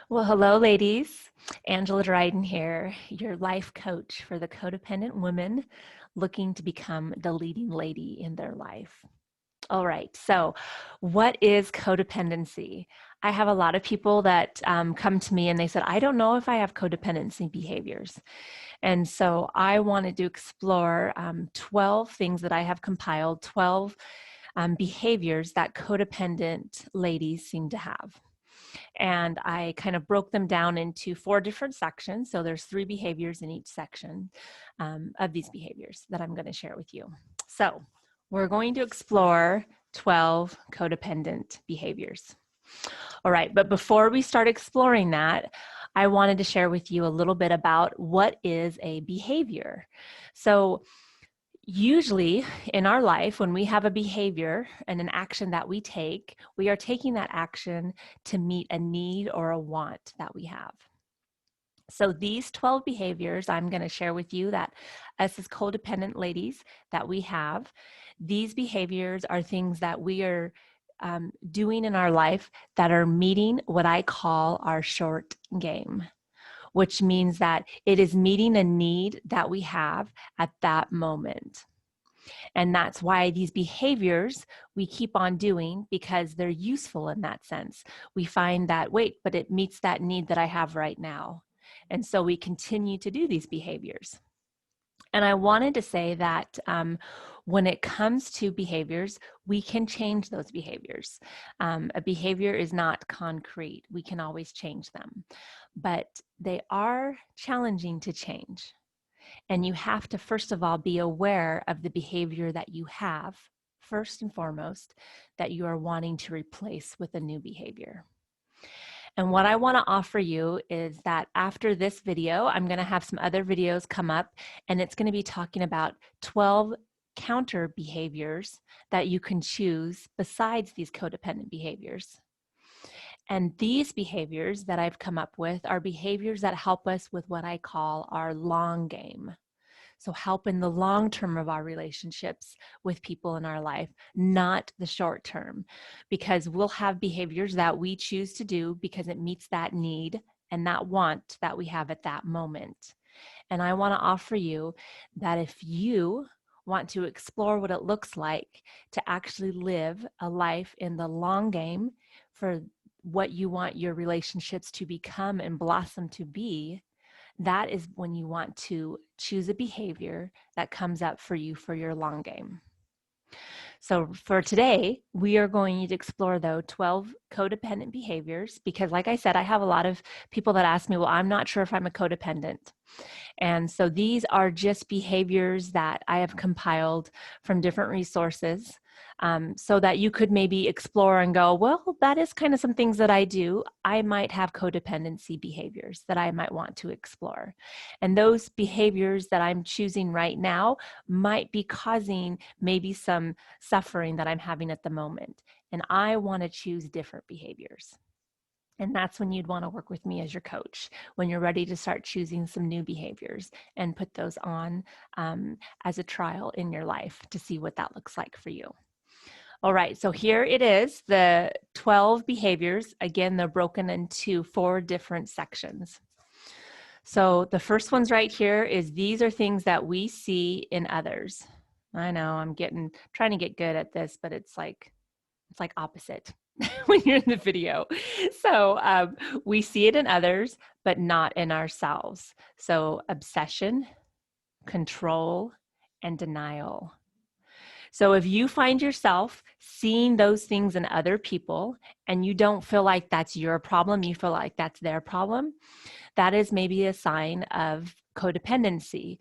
Well, hello, ladies. Angela Dryden here, your life coach for the codependent woman looking to become the leading lady in their life. All right, so what is codependency? I have a lot of people that come to me and they said, I don't know if I have codependency behaviors. And so I wanted to explore 12 things that I have compiled, 12 behaviors that codependent ladies seem to have. And I kind of broke them down into 4 different sections. So there's 3 behaviors in each section of these behaviors that I'm going to share with you. So we're going to explore 12 codependent behaviors. All right, but before we start exploring that, I wanted to share with you a little bit about what is a behavior. So usually in our life, when we have a behavior and an action that we take, we are taking that action to meet a need or a want that we have. So these 12 behaviors I'm going to share with you that us as codependent ladies that we have, these behaviors are things that we are doing in our life that are meeting what I call our short game, which means that it is meeting a need that we have at that moment. And that's why these behaviors we keep on doing because they're useful in that sense. We find that, wait, but it meets that need that I have right now. And so we continue to do these behaviors. And I wanted to say that when it comes to behaviors, we can change those behaviors. A behavior is not concrete. We can always change them, but they are challenging to change. And you have to, first of all, be aware of the behavior that you have, first and foremost, that you are wanting to replace with a new behavior. And what I want to offer you is that after this video, I'm going to have some other videos come up, and it's going to be talking about 12 counter behaviors that you can choose besides these codependent behaviors. And these behaviors that I've come up with are behaviors that help us with what I call our long game. So help in the long term of our relationships with people in our life, not the short term, because we'll have behaviors that we choose to do because it meets that need and that want that we have at that moment. And I want to offer you that if you want to explore what it looks like to actually live a life in the long game for what you want your relationships to become and blossom to be, that is when you want to choose a behavior that comes up for you for your long game. So for today, we are going to explore though 12 codependent behaviors because like I said, I have a lot of people that ask me, well, I'm not sure if I'm a codependent. And so these are just behaviors that I have compiled from different resources so that you could maybe explore and go, well, that is kind of some things that I do. I might have codependency behaviors that I might want to explore. And those behaviors that I'm choosing right now might be causing maybe some suffering that I'm having at the moment. And I want to choose different behaviors. And that's when you'd want to work with me as your coach, when you're ready to start choosing some new behaviors and put those on as a trial in your life to see what that looks like for you. All right, so here it is, the 12 behaviors. Again, they're broken into 4 different sections. So the first one's right here is these are things that we see in others. I know I'm trying to get good at this, but it's like opposite when you're in the video. So we see it in others, but not in ourselves. So obsession, control, and denial. So if you find yourself seeing those things in other people and you don't feel like that's your problem, you feel like that's their problem, that is maybe a sign of codependency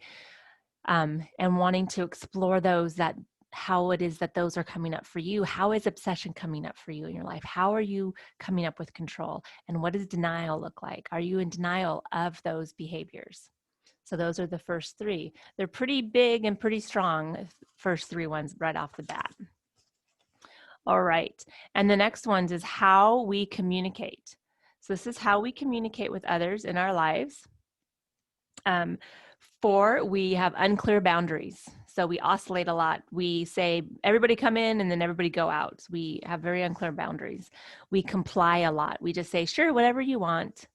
and wanting to explore those that how it is that those are coming up for you. How is obsession coming up for you in your life? How are you coming up with control? And what does denial look like? Are you in denial of those behaviors? So those are the first 3. They're pretty big and pretty strong, first 3 ones right off the bat. All right. And the next ones is how we communicate. So this is how we communicate with others in our lives. 4, we have unclear boundaries. So we oscillate a lot. We say, everybody come in and then everybody go out. We have very unclear boundaries. We comply a lot. We just say, sure, whatever you want.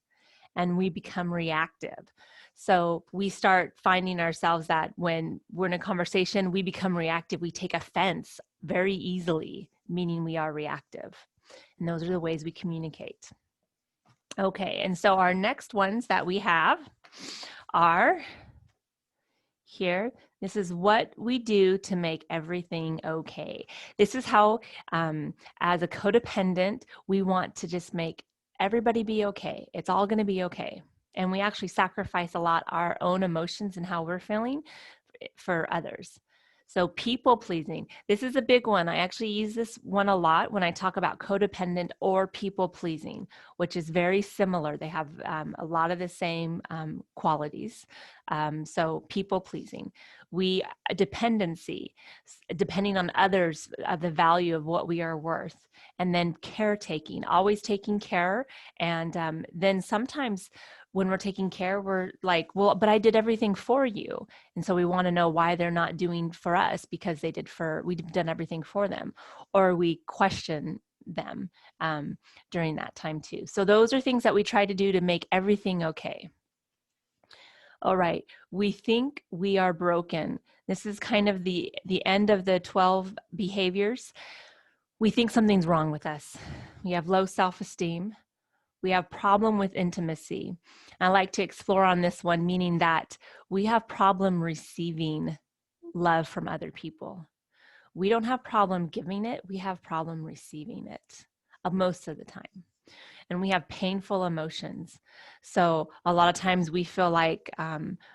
and we become reactive. So we start finding ourselves that when we're in a conversation, we become reactive. We take offense very easily, meaning we are reactive. And those are the ways we communicate. Okay, and so our next ones that we have are here. This is what we do to make everything okay. This is how, as a codependent, we want to just make everybody be okay. It's all going to be okay. And we actually sacrifice a lot our own emotions and how we're feeling for others. So people pleasing, this is a big one. I actually use this one a lot when I talk about codependent or people pleasing, which is very similar. They have a lot of the same qualities. So people pleasing, dependency, depending on others, the value of what we are worth, and then caretaking, always taking care. And then sometimes when we're taking care, we're like, well, but I did everything for you. And so we want to know why they're not doing for us because we've done everything for them, or we question them during that time too. So those are things that we try to do to make everything okay. All right, we think we are broken. This is kind of the end of the 12 behaviors. We think something's wrong with us. We have low self-esteem. We have problem with intimacy. I like to explore on this one, meaning that we have problem receiving love from other people. We don't have problem giving it, we have problem receiving it most of the time. And we have painful emotions. So a lot of times we feel like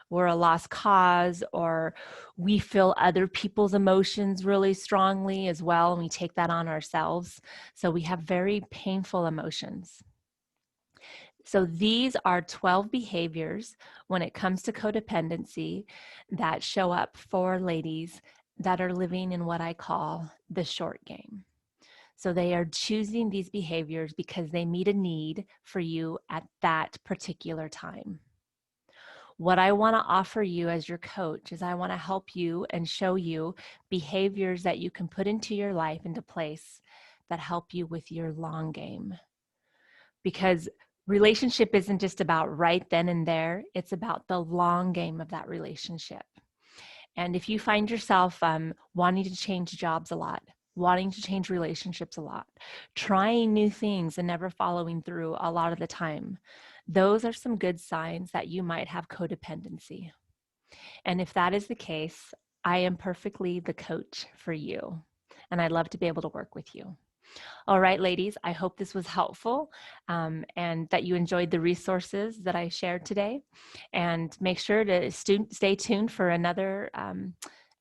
we're a lost cause, or we feel other people's emotions really strongly as well, and we take that on ourselves. So we have very painful emotions. So these are 12 behaviors when it comes to codependency that show up for ladies that are living in what I call the short game. So they are choosing these behaviors because they meet a need for you at that particular time. What I want to offer you as your coach is I want to help you and show you behaviors that you can put into your life, into place, that help you with your long game. Because relationship isn't just about right then and there, it's about the long game of that relationship. And if you find yourself wanting to change jobs a lot, wanting to change relationships a lot, trying new things and never following through a lot of the time, those are some good signs that you might have codependency. And if that is the case, I am perfectly the coach for you. And I'd love to be able to work with you. All right, ladies, I hope this was helpful and that you enjoyed the resources that I shared today. And make sure to stay tuned for another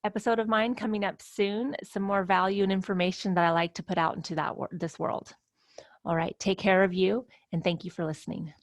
episode of mine coming up soon, some more value and information that I like to put out into this world. All right, take care of you, and thank you for listening.